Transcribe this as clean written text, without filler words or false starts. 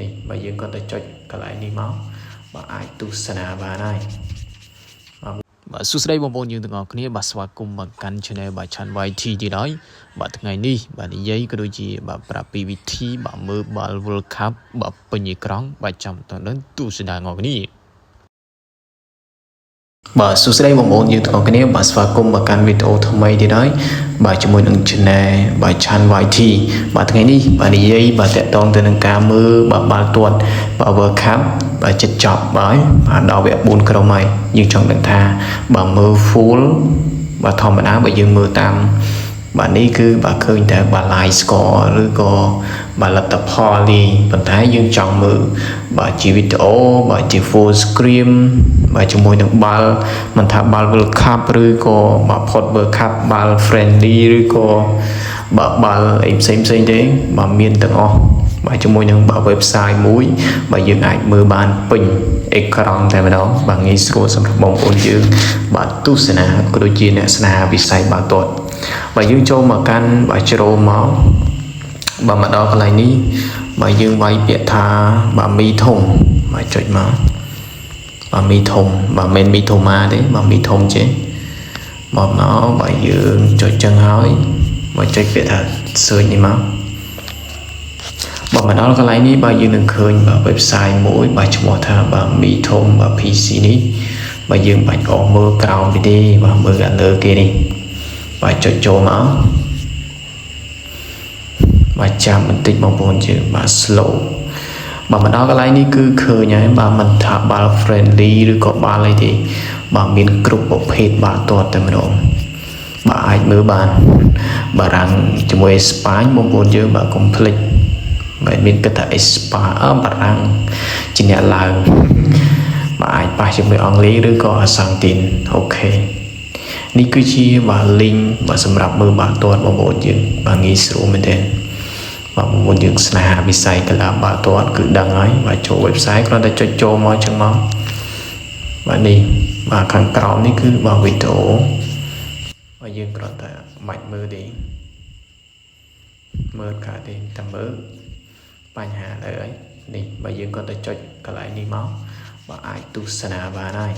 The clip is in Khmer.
នេះបើយើងគាត់ទៅចុចកន្លែងនេះមកបើអាចទស្សនាបានហើយបាទសួស្តីបងប្អូនយើងទាំងអស់គ្នាបាទស្វាគមន៍មកកាន់ Channel បាទ Channel YT ទៀតហើយបាទថ្ងៃនេះបាទនិយាយក៏ដូចជាបាទប្រាប់ពីវិធីបាទមើលបាល់ World Cup បាទពេញអេក្រង់បាទចាំតើនឹងទស្សនាបងប្អូនគ្នាបាទសួស្តីបងប្អូនយើងទាំងអស់គ្នាបាទស្វាគមន៍មកកាន់វីដេអូថ្មីទៀតហើយបាទជាមួយនឹង Channel បាទ Channel YT បាទថ្ងៃនេះបាទនិយាយបាទតកតងទៅនឹងការមើលបាទបាល់ទាត់បាទ World Cup បាទចិត្តចប់បាទដល់វគ្គ4ក្រុមហើយយើងចង់ដឹងថាបាទមើល full បាទធម្មតាបើយើងមើលតាមបាទនេះគឺបាទឃើញតែបាទ live score ឬក៏បាទលទ្ធផលនេះប៉ុន្តែយើងចង់មើលបាទជាវីដេអូបាទជា full screen បាទជាមួយនឹងបាល់មិនថាបាល់ World Cup ឬក៏បាទ Pot World Cup បាល់ friendly ឬក៏បាទបាល់អីផ្សេងទេបាទមានទាំងអស់បាទជាមួយនឹងបាទ website មួយបាទយើងអាចមើលបានពេញអេក្រង់តែម្ដងបាទងាយស្រួលសម្រាប់បងប្អូនយើងបាទទស្សនាក៏ដូចជាអ្នកស្នេហាវិស័យបាល់ទាត់បាទយើងចូលមកកាន់បាទជ្រោមមកបាទមកដល់កន្លែងនេះបាទយើងវាយពាក្យថាបាទមីធំបាទចុចមកបាទមីធំបាទមិនមីធំម៉ាទេបាទមីធំចេះមកបាទយើងចុចចឹងហើយបាទចុចពាក្យថា search នេះមកបាទមកដល់កន្លែងនេះបាទយើងនឹងឃើញបាទ website មួយបាទឈ្មោះថាបាទមីធំបាទ PC នេះបាទយើងបាច់អស់មើលក្រោមទេបាទមើលអាលើគេនេះបាទចុចចូលមកបាទចាំបន្តិចបងប្អូនយើងបាទ slow បាទមកដល់កន្លែងនេះគឺឃើញហើយបាទមិនថាបាល់ friendly ឬក៏បាល់អីទេបាទមានគ្រប់ប្រភេទបាល់ទាត់តែម្ដងបាទអាចមើលបានបារាំងជាមួយស្ប៉ាញបងប្អូនយើងបាទកុំភ្លេចបាទមានគិតថាអេស្ប៉ាបារាំងជាអ្នកឡើងបាទអាចប៉ះជាមួយអង់គ្លេសឬក៏អាសង់ទីនអូខេនេះគឺជាបាទ link បាទសម្រាប់មើលបាល់ទាត់បងប្អូនយើងបាទងាយស្រួលមែនទេបាទបងប្អូនយើងស្នេហាវិស័យកីឡាបាល់ទាត់គឺដឹងហើយបាទចូល website គ្រាន់តែចុចចូលមកចឹងមកបាទនេះបាទខាងក្រោមនេះគឺបាទវីដេអូបាទយើងគ្រាន់តែបាច់មើលទេមើលកាទេតែមើលបញ្ហាលើហើយនេះបាទយើងគ្រាន់តែចុចកន្លែងនេះមកបាទអាចទស្សនាបានហើយ